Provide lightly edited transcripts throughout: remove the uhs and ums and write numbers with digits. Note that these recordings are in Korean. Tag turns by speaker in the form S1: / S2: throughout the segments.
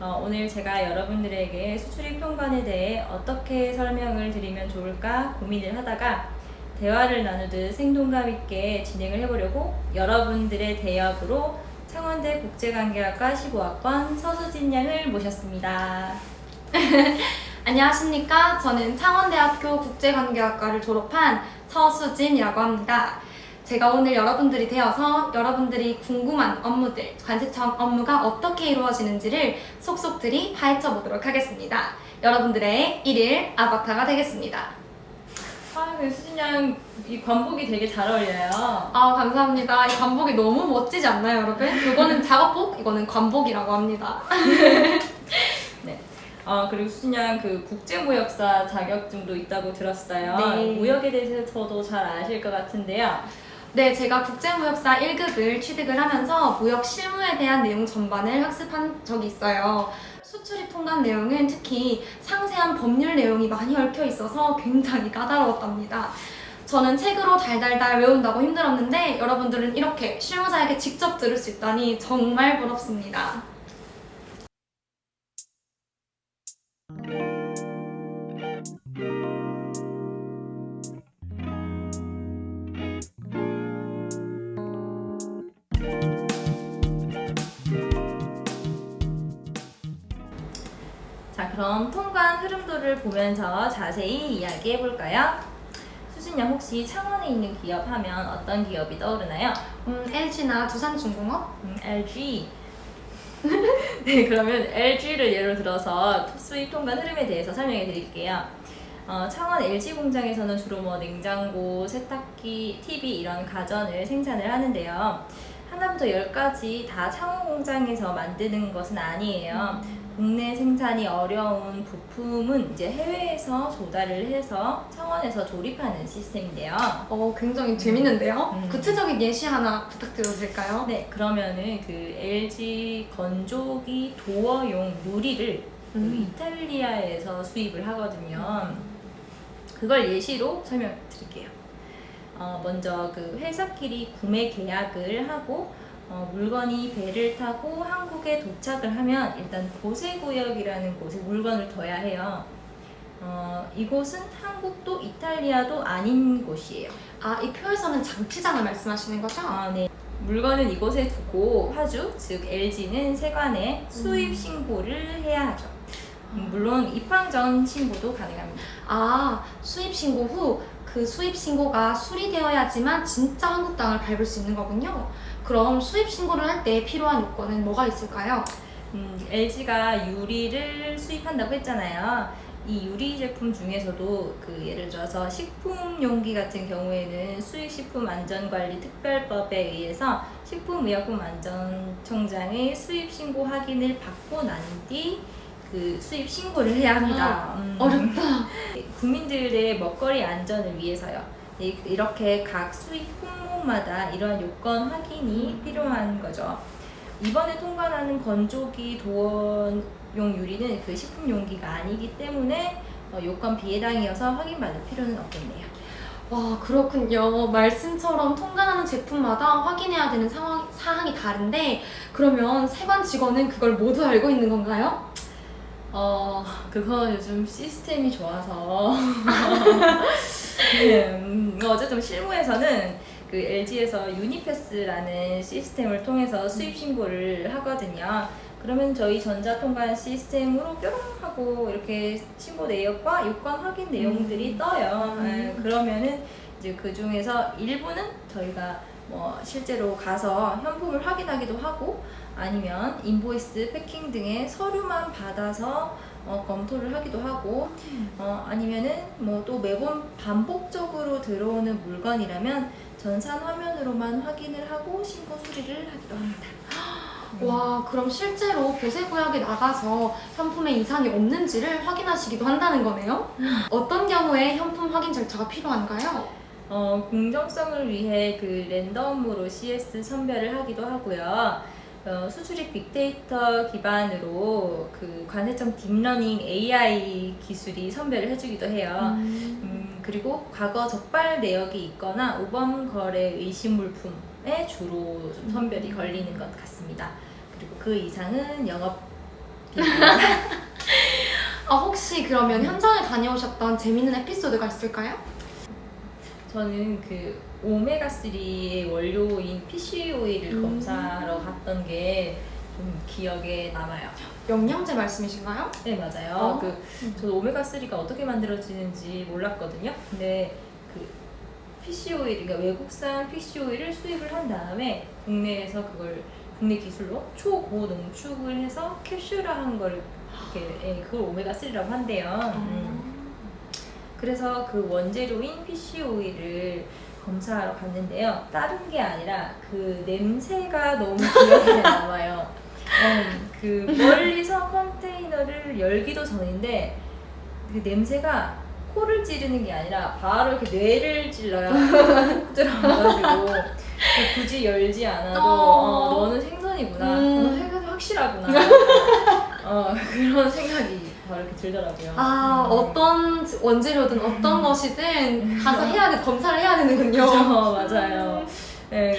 S1: 오늘 제가 여러분들에게 수출입 통관에 대해 어떻게 설명을 드리면 좋을까 고민을 하다가 대화를 나누듯 생동감 있게 진행을 해보려고 여러분들의 대역으로 창원대 국제관계학과 15학번 서수진 양을 모셨습니다.
S2: 안녕하십니까. 저는 창원대학교 국제관계학과를 졸업한 서수진이라고 합니다. 제가 오늘 여러분들이 되어서 여러분들이 궁금한 업무들, 관세청 업무가 어떻게 이루어지는지를 속속들이 파헤쳐 보도록 하겠습니다. 여러분들의 일일 아바타가 되겠습니다.
S1: 수진 양 이 관복이 되게 잘 어울려요.
S2: 감사합니다. 이 관복이 너무 멋지지 않나요, 여러분? 이거는 작업복, 이거는 관복이라고 합니다.
S1: 네. 그리고 수진 양 그 국제무역사 자격증도 있다고 들었어요.
S2: 네.
S1: 무역에 대해서도 잘 아실 것 같은데요.
S2: 네, 제가 국제무역사 1급을 취득을 하면서 무역 실무에 대한 내용 전반을 학습한 적이 있어요. 수출입 통관 내용은 특히 상세한 법률 내용이 많이 얽혀 있어서 굉장히 까다로웠답니다. 저는 책으로 달달달 외운다고 힘들었는데 여러분들은 이렇게 실무자에게 직접 들을 수 있다니 정말 부럽습니다.
S1: 자, 그럼 통관 흐름도를 보면서 자세히 이야기해 볼까요? 수진 양 혹시 창원에 있는 기업 하면 어떤 기업이 떠오르나요?
S2: LG나 두산중공업?
S1: LG. 네, 그러면 LG를 예로 들어서 수입 통관 흐름에 대해서 설명해 드릴게요. 창원 LG 공장에서는 주로 냉장고, 세탁기, TV 이런 가전을 생산을 하는데요. 하나부터 10까지 다 창원 공장에서 만드는 것은 아니에요. 국내 생산이 어려운 부품은 이제 해외에서 조달을 해서 창원에서 조립하는 시스템인데요.
S2: 굉장히 재밌는데요?
S1: 음.
S2: 구체적인 예시 하나 부탁드려도 될까요?
S1: 네, 그러면은 그 LG 건조기 도어용 유리를 그 이탈리아에서 수입을 하거든요. 그걸 예시로 설명드릴게요. 먼저 그 회사끼리 구매 계약을 하고 물건이 배를 타고 한국에 도착을 하면 일단 보세구역이라는 곳에 물건을 둬야 해요. 이곳은 한국도 이탈리아도 아닌 곳이에요.
S2: 이 표에서는 장치장을 말씀하시는 거죠?
S1: 네. 물건은 이곳에 두고 화주, 즉 LG는 세관에 수입 신고를 해야 하죠. 물론 입항 전 신고도 가능합니다.
S2: 수입 신고 후 그 수입 신고가 수리되어야지만 진짜 한국 땅을 밟을 수 있는 거군요. 그럼 수입 신고를 할 때 필요한 요건은 뭐가 있을까요?
S1: LG가 유리를 수입한다고 했잖아요. 이 유리 제품 중에서도 그 예를 들어서 식품 용기 같은 경우에는 수입식품안전관리특별법에 의해서 식품의약품안전청장의 수입 신고 확인을 받고 난 뒤 그 수입 신고를 해야 합니다.
S2: 어렵다.
S1: 국민들의 먹거리 안전을 위해서요. 이렇게 각 수입 품목마다 이러한 요건 확인이 필요한 거죠. 이번에 통관하는 건조기 도어용 유리는 그 식품 용기가 아니기 때문에 요건 비해당이어서 확인받을 필요는 없겠네요.
S2: 와, 그렇군요. 말씀처럼 통관하는 제품마다 확인해야 되는 사항이 다른데 그러면 세관 직원은 그걸 모두 알고 있는 건가요?
S1: 그건 요즘 시스템이 좋아서 네, 어쨌든 실무에서는 그 LG에서 유니패스라는 시스템을 통해서 수입 신고를 하거든요. 그러면 저희 전자통관 시스템으로 뿅 하고 이렇게 신고 내역과 요건 확인 내용들이 떠요. 그러면은 이제 그 중에서 일부는 저희가 실제로 가서 현품을 확인하기도 하고 아니면 인보이스, 패킹 등의 서류만 받아서 검토를 하기도 하고 아니면은 또 매번 반복적으로 들어오는 물건이라면 전산 화면으로만 확인을 하고 신고 수리를 하기도 합니다.
S2: 와, 그럼 실제로 보세구역에 나가서 현품에 이상이 없는지를 확인하시기도 한다는 거네요? 어떤 경우에 현품 확인 절차가 필요한가요?
S1: 공정성을 위해 그 랜덤으로 CS 선별을 하기도 하고요. 수출입 빅데이터 기반으로 그 관세청 딥러닝 AI 기술이 선별을 해주기도 해요. 그리고 과거 적발 내역이 있거나 우범 거래 의심 물품에 주로 좀 선별이 걸리는 것 같습니다. 그리고 그 이상은 영업
S2: 혹시 그러면 현장에 다녀오셨던 재밌는 에피소드가 있을까요?
S1: 저는 그 오메가3의 원료인 피쉬 오일을 검사하러 갔던 게 좀 기억에 남아요.
S2: 영양제 말씀이신가요?
S1: 네, 맞아요.
S2: 어?
S1: 저도 오메가3가 어떻게 만들어지는지 몰랐거든요. 근데 그 피쉬 오일, 그러니까 외국산 피쉬 오일을 수입을 한 다음에 국내에서 그걸 국내 기술로 초고농축을 해서 캡슐화한 걸 이렇게 그걸 오메가3라고 한대요. 그래서 그 원재료인 피쉬 오일을 검사하러 갔는데요. 다른 게 아니라 그 냄새가 너무 기억에 남아요. 그 멀리서 컨테이너를 열기도 전인데 그 냄새가 코를 찌르는 게 아니라 바로 이렇게 뇌를 찔러요. 훅 들어가가지고 굳이 열지 않아도 너는 생선이구나. 너는 생선이 확실하구나. 그런 생각이 바로 이렇게 들더라고요.
S2: 어떤 원재료든 어떤 것이든 가서 검사를 해야 되는군요.
S1: 그죠, 맞아요. 네,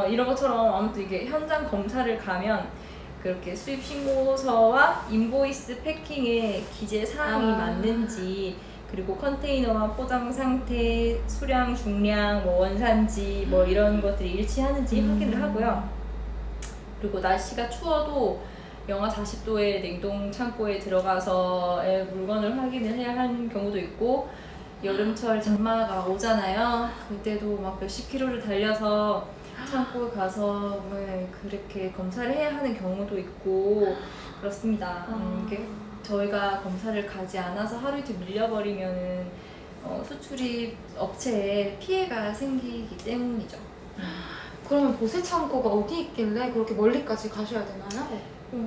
S1: 이런 것처럼 아무튼 이게 현장 검사를 가면 그렇게 수입 신고서와 인보이스 패킹의 기재 사항이 맞는지, 그리고 컨테이너와 포장 상태, 수량, 중량, 뭐 원산지 뭐 이런 것들이 일치하는지 확인을 하고요. 그리고 날씨가 추워도 영하 40도의 냉동 창고에 들어가서 물건을 확인을 해야 하는 경우도 있고, 여름철 장마가 오잖아요. 그때도 막 몇십 킬로를 달려서 창고에 가서 그렇게 검사를 해야 하는 경우도 있고 그렇습니다. 이게 저희가 검사를 가지 않아서 하루 이틀 밀려버리면은 수출입 업체에 피해가 생기기 때문이죠.
S2: 그러면 보세 창고가 어디 있길래 그렇게 멀리까지 가셔야 되나요?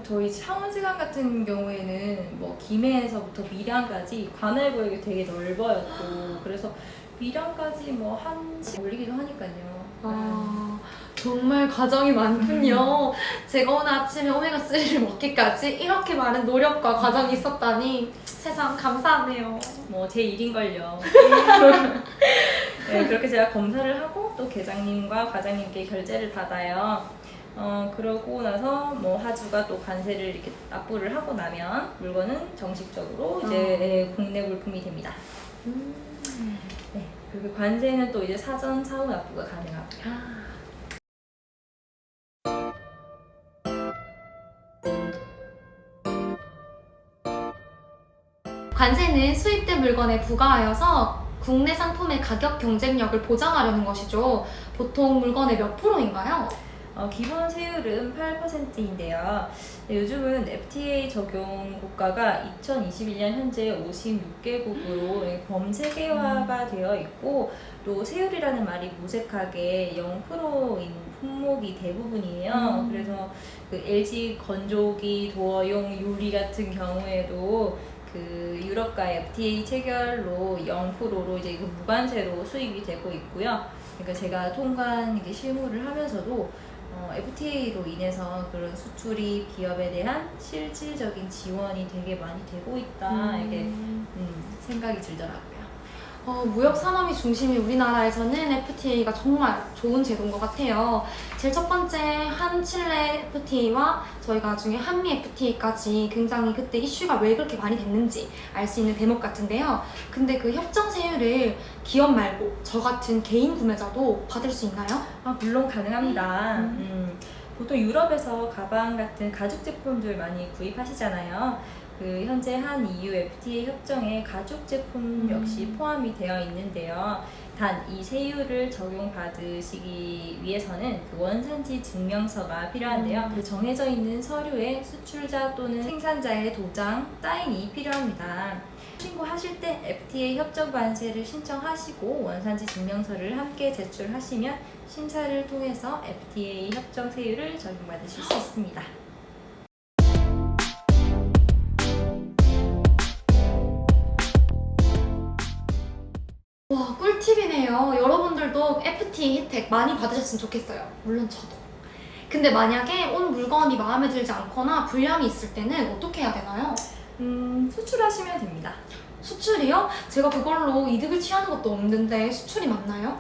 S1: 저희 창원지간 같은 경우에는 뭐 김해에서부터 밀양까지 관할구역이 되게 넓어였고, 그래서 밀양까지 뭐 한시 걸리기도 하니까요.
S2: 정말 과정이 많군요. 제가 오늘 아침에 오메가3를 먹기까지 이렇게 많은 노력과 과정이 있었다니 세상 감사하네요.
S1: 뭐 제 일인걸요. 네, 그렇게 제가 검사를 하고 또 계장님과 과장님께 결제를 받아요. 그러고 나서 뭐 하주가 또 관세를 이렇게 납부를 하고 나면 물건은 정식적으로 이제 국내 물품이 됩니다. 네, 그리고 관세는 또 이제 사전 사후 납부가 가능하고요.
S2: 관세는 수입된 물건에 부과하여서 국내 상품의 가격 경쟁력을 보장하려는 것이죠. 보통 물건의 몇 프로인가요?
S1: 기본 세율은 8%인데요. 요즘은 FTA 적용 국가가 2021년 현재 56개국으로 범세계화가 되어 있고, 또 세율이라는 말이 무색하게 0%인 품목이 대부분이에요. 그래서 그 LG 건조기, 도어용 유리 같은 경우에도 그 유럽과 FTA 체결로 0%로 이제 그 무관세로 수입이 되고 있고요. 그러니까 제가 통관 이게 실무를 하면서도 FTA로 인해서 그런 수출이 기업에 대한 실질적인 지원이 되게 많이 되고 있다, 이게 생각이 들더라고요.
S2: 무역 산업이 중심인 우리나라에서는 FTA가 정말 좋은 제도인 것 같아요. 제일 첫 번째 한칠레 FTA와 저희가 나중에 한미 FTA까지 굉장히 그때 이슈가 왜 그렇게 많이 됐는지 알 수 있는 대목 같은데요. 근데 그 협정 세율을 기업 말고 저 같은 개인 구매자도 받을 수 있나요?
S1: 물론 가능합니다. 보통 유럽에서 가방 같은 가죽 제품들 많이 구입하시잖아요. 그 현재 한 EU FTA 협정에 가죽 제품 역시 포함이 되어 있는데요. 단 이 세율을 적용받으시기 위해서는 그 원산지 증명서가 필요한데요. 그 정해져 있는 서류에 수출자 또는 생산자의 도장, 사인이 필요합니다. 신고하실 때 FTA 협정 관세를 신청하시고 원산지 증명서를 함께 제출하시면 심사를 통해서 FTA 협정 세율을 적용받으실 수 있습니다.
S2: 와, 꿀팁이네요. 여러분들도 FTA 혜택 많이 받으셨으면 좋겠어요. 물론 저도. 근데 만약에 온 물건이 마음에 들지 않거나 불량이 있을 때는 어떻게 해야 되나요?
S1: 수출하시면 됩니다.
S2: 수출이요? 제가 그걸로 이득을 취하는 것도 없는데 수출이 맞나요?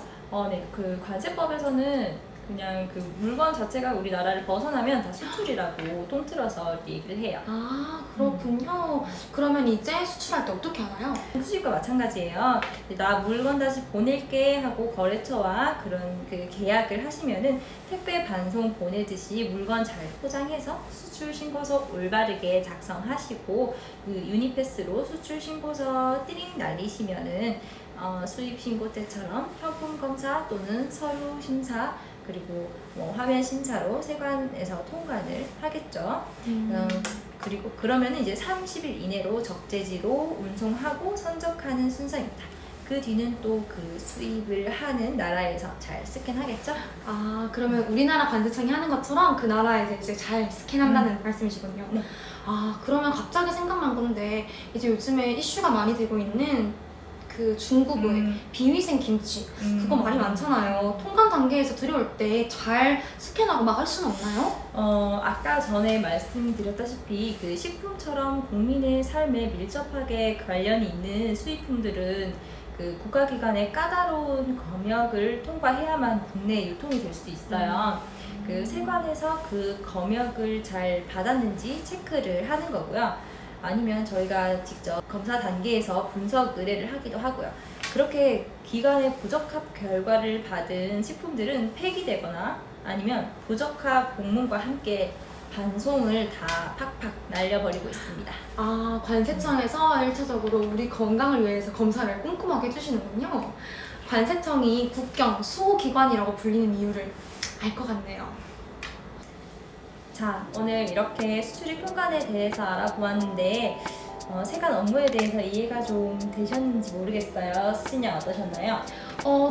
S1: 네. 그 관세법에서는 그냥 그 물건 자체가 우리나라를 벗어나면 다 수출이라고 통틀어서 얘기를 해요.
S2: 아, 그렇군요. 그러면 이제 수출할 때 어떻게 하나요?
S1: 수집과 마찬가지예요. 나 물건 다시 보낼게 하고 거래처와 그런 그 계약을 하시면은 택배 반송 보내듯이 물건 잘 포장해서 수출 신고서 올바르게 작성하시고 그 유니패스로 수출 신고서 띠링 날리시면은 수입 신고 때처럼 현품 검사 또는 서류 심사 그리고 뭐 화면 심사로 세관에서 통관을 하겠죠. 그리고 그러면 이제 30일 이내로 적재지로 운송하고 선적하는 순서입니다. 그 뒤는 또 그 수입을 하는 나라에서 잘 스캔하겠죠?
S2: 아, 그러면 우리나라 관세청이 하는 것처럼 그 나라에서 이제 잘 스캔한다는 말씀이시군요.
S1: 네.
S2: 아, 그러면 갑자기 생각난 건데 이제 요즘에 이슈가 많이 되고 있는 그 중국의 비위생 김치 그거 많이 많잖아요. 통관 단계에서 들여올 때 잘 스캔하고 막을 수는 없나요?
S1: 아까 전에 말씀드렸다시피 그 식품처럼 국민의 삶에 밀접하게 관련이 있는 수입품들은 그 국가기관의 까다로운 검역을 통과해야만 국내 유통이 될 수 있어요. 그 세관에서 그 검역을 잘 받았는지 체크를 하는 거고요. 아니면 저희가 직접 검사 단계에서 분석 의뢰를 하기도 하고요. 그렇게 기관의 부적합 결과를 받은 식품들은 폐기되거나 아니면 부적합 공문과 함께 반송을 다 팍팍 날려버리고 있습니다.
S2: 아, 관세청에서 1차적으로 우리 건강을 위해서 검사를 꼼꼼하게 해주시는군요. 관세청이 국경 수호기관이라고 불리는 이유를 알 것 같네요.
S1: 자, 오늘 이렇게 수출입 통관에 대해서 알아보았는데 세관 업무에 대해서 이해가 좀 되셨는지 모르겠어요. 수진이 어떠셨나요?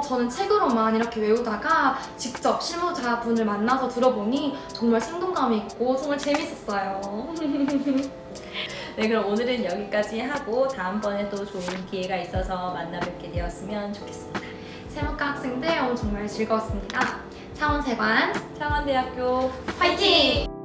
S2: 저는 책으로만 이렇게 외우다가 직접 실무자분을 만나서 들어보니 정말 생동감이 있고 정말 재밌었어요.
S1: 네, 그럼 오늘은 여기까지 하고 다음번에 또 좋은 기회가 있어서 만나 뵙게 되었으면 좋겠습니다.
S2: 세무과 학생들 오늘 정말 즐거웠습니다. 창원세관
S1: 창원대학교
S2: 화이팅!